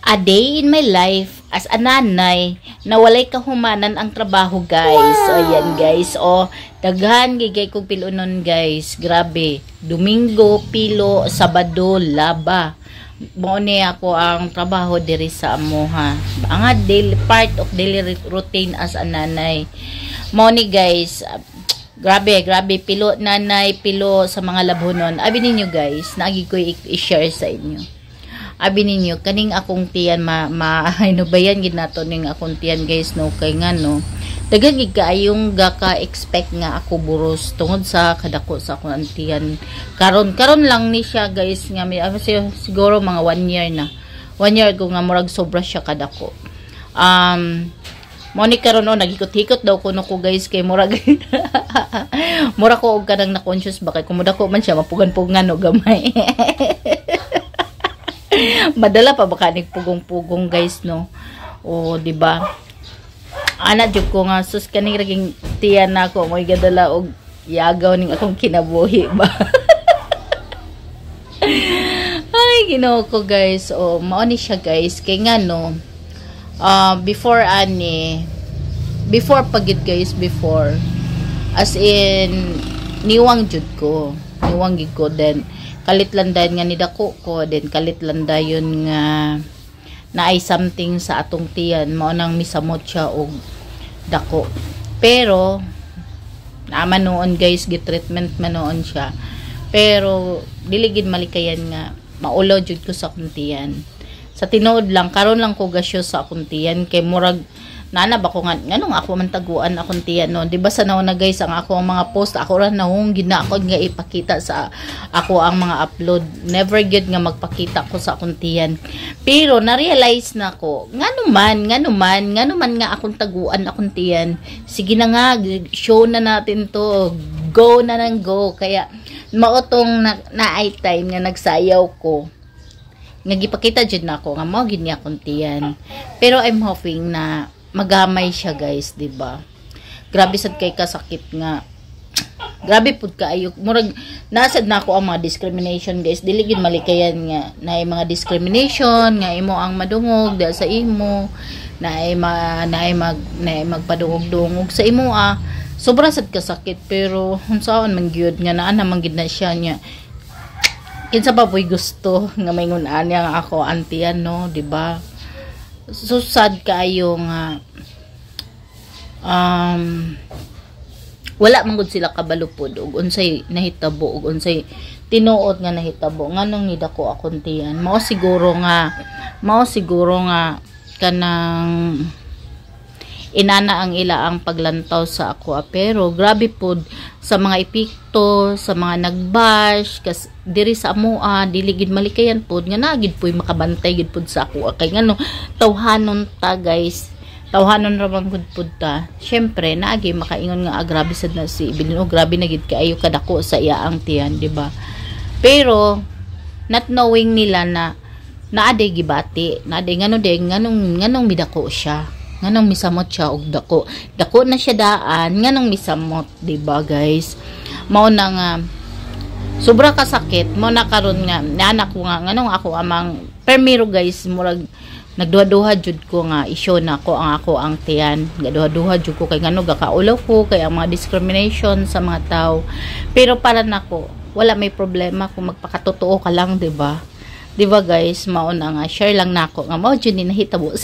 A day in my life as a nanay na walay kahumanan ang trabaho, guys. So, ayan, guys. O, daghan gigay kong pilunon, guys. Grabe. Domingo, pilo, Sabado, laba. Mo ni ako ang trabaho diri sa amuha. Ang daily part of daily routine as a nanay. Mo ni, guys. Grabe, pilo nanay, pilo sa mga labonon. Abi ninyo, guys, naagi ko i-share sa inyo. Abi ninyo, kaning akong tiyan, ano ba yan, ginato ning akong tiyan, guys, no, kay nga, no, dagan gid kaayong gaka-expect nga ako buros, tungod sa kadako sa akong tiyan, karon lang ni siya, guys, nga, may, siguro mga 1 year na, 1 year ago nga, murag sobra siya kadako, mo ni karon, no, nagikot-hikot daw ko, no, ko, guys, kay murag, mura ko, og kanang na-conscious ba, kay kumudako man siya, mapugan-pugan, no, gamay, madala pa baka nagpugong-pugong, guys, no. O di ba? Ana jud ko nga sus kaning raging tiyan nako moy gadala og yagaw ning akong kinabuhi ba. Ay Ginoo ko, guys. O mao ni siya, guys, kay nga no. Before pagid, guys, before as in niwang jud ko. Niwang gid ko then kalit landayon nga nidako ko, then kalit landayon nga na ay something sa atong tiyan, mao nang misamot siya og dako. Pero naman noon, guys, git treatment man noon siya. Pero dili gid malikayan nga maulaw jud ko sa akong tiyan. Sa tinuod lang karon lang ko gasyo sa akong tiyan kay murag nana ba ko nga nganong ako man taguan akong tiyan no, di ba sa nauna, guys, ang ako ang mga post ako ra nahung gina ako nga ipakita sa ako ang mga upload, never gid nga magpakita ko sa akong tiyan. Pero na-realize na ko nganuman nga akong taguan akong tiyan, sige na nga, show na natin to, go na nang go. Kaya maotong na time nga nagsayaw ko nagipakita jud na ako nga mao gid ni akong tiyan. Pero I'm hoping na magamay siya, guys, diba? Grabe sad kay kasakit nga. Grabe pud kaayo. Murag nasad na ako ang mga discrimination, guys. Dili gid malikayan nga na mga discrimination nga imo ang madungog dahil sa imo na magpadungog-dungog sa imo sobra sad kasakit. Pero unsaon man gyud nga naa man gid na siya nya. Kinsa pa po'y gusto nga maingon-an nga ako antiyan, no, diba? So sad kaayo nga wala man gud sila kabalupod og unsay nahitabo og unsay tinuod nga nahitabo nganong nidako akong tiyan. Mao siguro nga kanang inana ang ila ang paglantaw sa ako. Pero grabe pod sa mga epekto, sa mga nagbash kas diri sa amoa, dili gid malikayan pod nga nagid poy makabantay gid pod sa ako. Kay ngano tawhanon ta, guys, tawhanon ra bang gud pod ta. Syempre naagi makaingon nga grabe sad na si Ibilino, grabe na gid kaayo kadako sa iya ang tiyan, di ba? Pero not knowing nila na naaday gibati, naaday nganong midako siya, nganong misamot siya og dako na siya daan, nganong misamot, diba, guys? Mao na nga sobra kasakit mo na karon nga anak ko nga nganong ako amang permiro, guys, murag nagduha-duha jud ko nga isyo na ko ang tiyan, gaduha-duha jud ko kay ngano gakaulaw ko kay ang mga discrimination sa mga tao. Pero para nako wala may problema kung magpakatotoo ka lang, diba, guys? Mao na nga share lang nako nga mao jud ni nahitabo